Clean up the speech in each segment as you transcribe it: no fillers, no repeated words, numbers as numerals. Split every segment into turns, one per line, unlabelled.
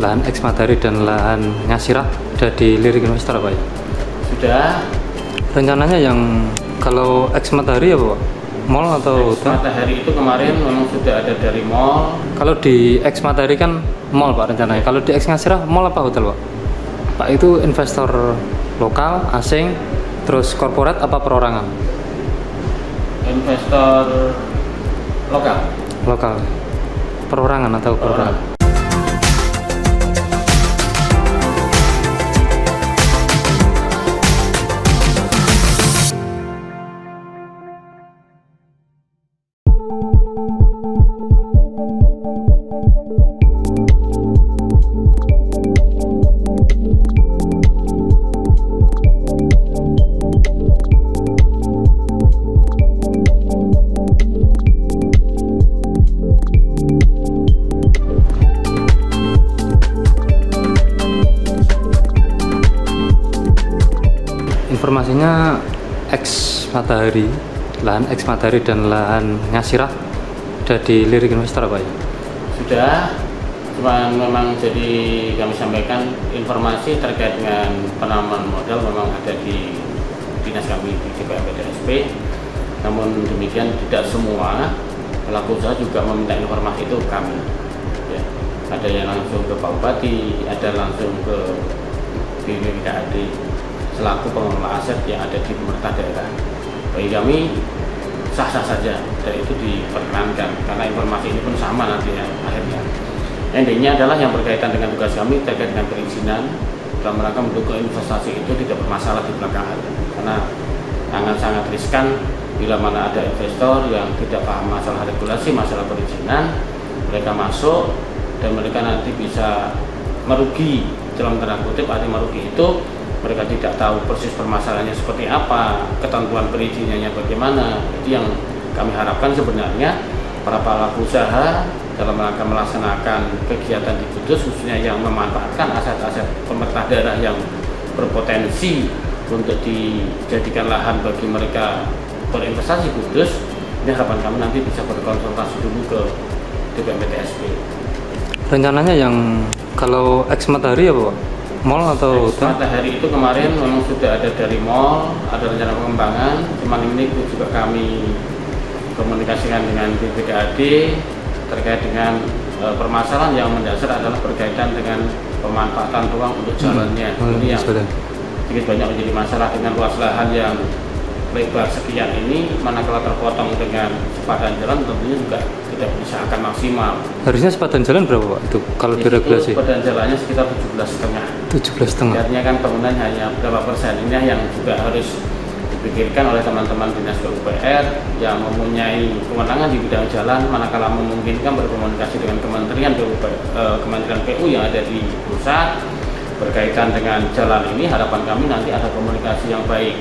lahan eks Madari dan lahan Ngasirah sudah dilirik investor apa ya?
Sudah.
Rencananya yang kalau eks Madari ya Pak? Mall atau
Eks Matahari itu kemarin memang sudah ada dari mall.
Kalau di eks Madari kan mall Pak rencananya. Kalau di eks Ngasirah mall apa hotel Pak? Pak itu investor lokal, asing, terus korporat apa perorangan?
Investor lokal.
Lokal. Perorangan atau perorangan? Informasinya eks Matahari, lahan eks Matahari dan lahan Ngasirah sudah dilirik investor apa ya?
Sudah, cuma memang jadi kami sampaikan informasi terkait dengan penanaman modal memang ada di dinas kami di DPMPTSP. Namun demikian tidak semua pelaku usaha juga meminta informasi itu kami. Ya, ada yang langsung ke Pak Bupati, ada langsung ke BPKAD selaku pengelola aset yang ada di pemerintah daerah. Bagi kami sah-sah saja dan itu diperkenankan karena informasi ini pun sama nantinya akhirnya. Intinya adalah yang berkaitan dengan tugas kami terkait dengan perizinan dalam rangka mendukung investasi itu tidak bermasalah di belakangan karena sangat riskan bila mana ada investor yang tidak paham masalah regulasi, masalah perizinan, mereka masuk dan mereka nanti bisa merugi dalam tanda kutip. Artinya merugi itu mereka tidak tahu persis permasalahannya seperti apa, ketentuan perizinannya bagaimana. Jadi yang kami harapkan sebenarnya para pelaku usaha dalam rangka melaksanakan kegiatan di Kudus, khususnya yang memanfaatkan aset-aset pemerintah daerah yang berpotensi untuk dijadikan lahan bagi mereka berinvestasi Kudus, ini harapan kami nanti bisa berkonsultasi dulu ke DPMPTSP.
Rencananya yang kalau eks Matahari ya Pak? Mall atau
hotel? Matahari itu kemarin memang sudah ada dari mall, ada rencana pengembangan. Cuman ini juga kami komunikasikan dengan BPKAD terkait dengan permasalahan yang mendasar adalah berkaitan dengan pemanfaatan ruang untuk jalannya. Ini yang sedikit banyak menjadi masalah dengan luas lahan yang lebar sekian ini, manakala terpotong dengan sepadan jalan tentunya juga tidak bisa akan maksimal.
Harusnya sepadan jalan berapa Pak itu kalau diregulasi?
Sepadan jalannya sekitar 17,5.
17,5.
Artinya kan bangunan hanya berapa persen, ini yang juga harus dipikirkan oleh teman-teman dinas PUPR yang mempunyai kewenangan di bidang jalan, manakala memungkinkan berkomunikasi dengan Kementerian PU yang ada di pusat berkaitan dengan jalan ini. Harapan kami nanti ada komunikasi yang baik.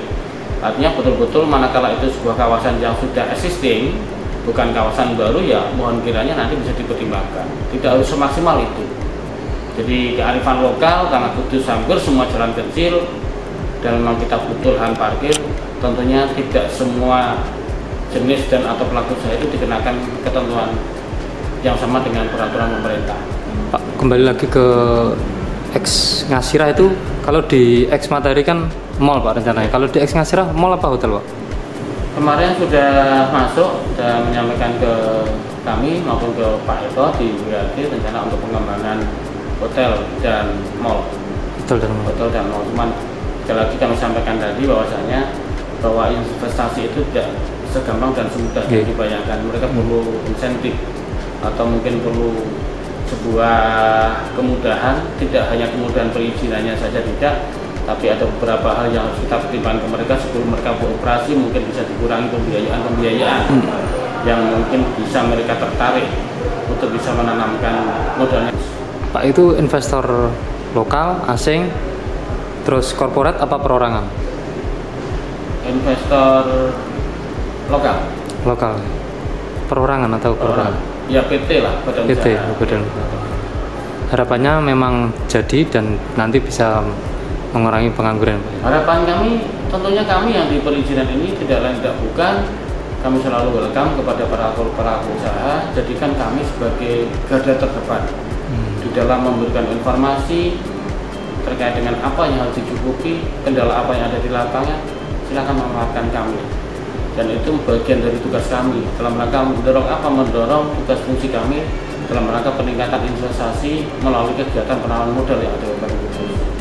Artinya betul-betul manakala itu sebuah kawasan yang sudah existing, bukan kawasan baru, ya mohon kiranya nanti bisa dipertimbangkan. Tidak harus semaksimal itu. Jadi kearifan lokal karena Kudus hampir semua jalan kecil dan memang kita butuh lahan parkir, tentunya tidak semua jenis dan atau pelaku usaha itu dikenakan ketentuan yang sama dengan peraturan pemerintah.
Pak, kembali lagi ke eks Ngasirah itu, kalau di eks Matahari kan mall Pak rencananya. Kalau di eks Ngasirah mall apa hotel Pak?
Kemarin sudah masuk dan menyampaikan ke kami maupun ke Pak Eko di WAD rencana untuk pengembangan hotel dan mall. Hotel dan mall. Cuman sekali lagi kami sampaikan tadi bahwasanya bahwa investasi itu tidak segampang dan semudah yang dibayangkan. Mereka perlu insentif atau mungkin perlu sebuah kemudahan, tidak hanya kemudahan perizinannya saja tidak, tapi ada beberapa hal yang harus kita pertimbangkan ke mereka sebelum mereka beroperasi. Mungkin bisa dikurangi pembiayaan yang mungkin bisa mereka tertarik untuk bisa menanamkan modalnya.
Pak, itu investor lokal, asing, terus korporat apa perorangan?
Investor lokal.
Lokal. Perorangan atau perorangan?
Ya PT lah, badan usaha.
Harapannya memang jadi dan nanti bisa mengurangi pengangguran.
Harapan kami, tentunya kami yang di perizinan ini tidak lain tidak bukan, kami selalu welcome kepada para pelaku usaha, jadikan kami sebagai garda terdepan di dalam memberikan informasi terkait dengan apa yang harus dicukupi, kendala apa yang ada di lapangan, silakan memanfaatkan kami. Dan itu bagian dari tugas kami dalam rangka mendorong tugas fungsi kami dalam rangka peningkatan investasi melalui kegiatan penanaman modal yang ada di Kabupaten Kudus.